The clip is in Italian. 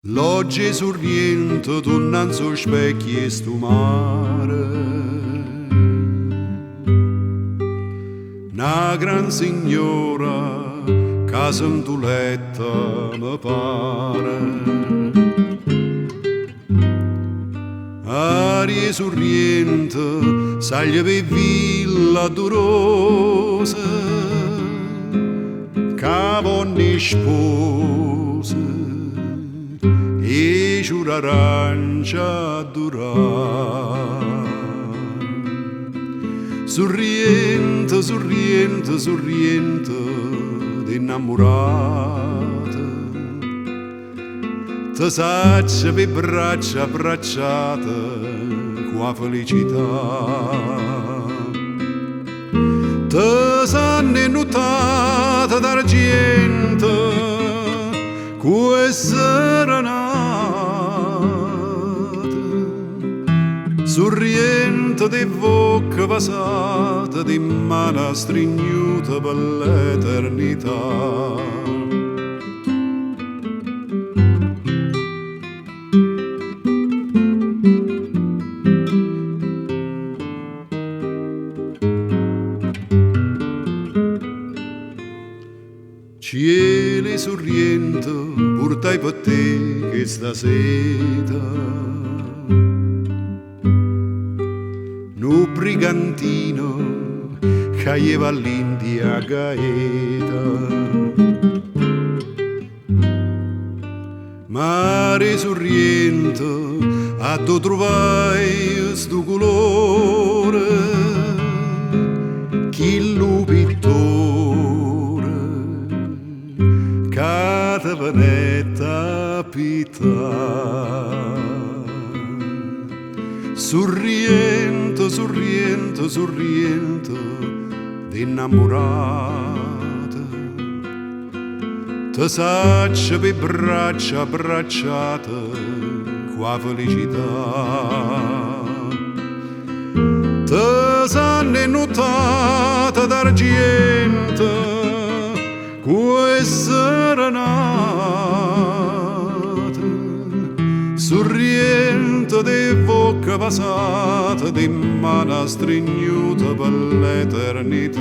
L'oggi sorriente tornando su specchi e stu mare. Una gran signora casa in tuletta mi pare. Aria sorriente saglia per villa durosa, cavonni spose e giurarancia durare. Sorriente, sorriente, sorriente d'innamorata, ti saccia per braccia abbracciata qua felicità. Ti sanno innutata d'argento questa serenata, sorriente di bocca passata, di mano stringnuta per l'eternità. Cielo sorriente, portai per te questa seta. Nu brigantino caeva all'India gaeta. Mare sorriente, a tu trovai sto colore, chi lo pittore cata venetta pietà. Sorriente, sorriente, sorriente d'innamorata, ti saccia per braccia abbracciata qua felicità. Ti sanno innotata d'argento questa serenata, sorriente di bocca passata, di mano stringnuta per l'eternità.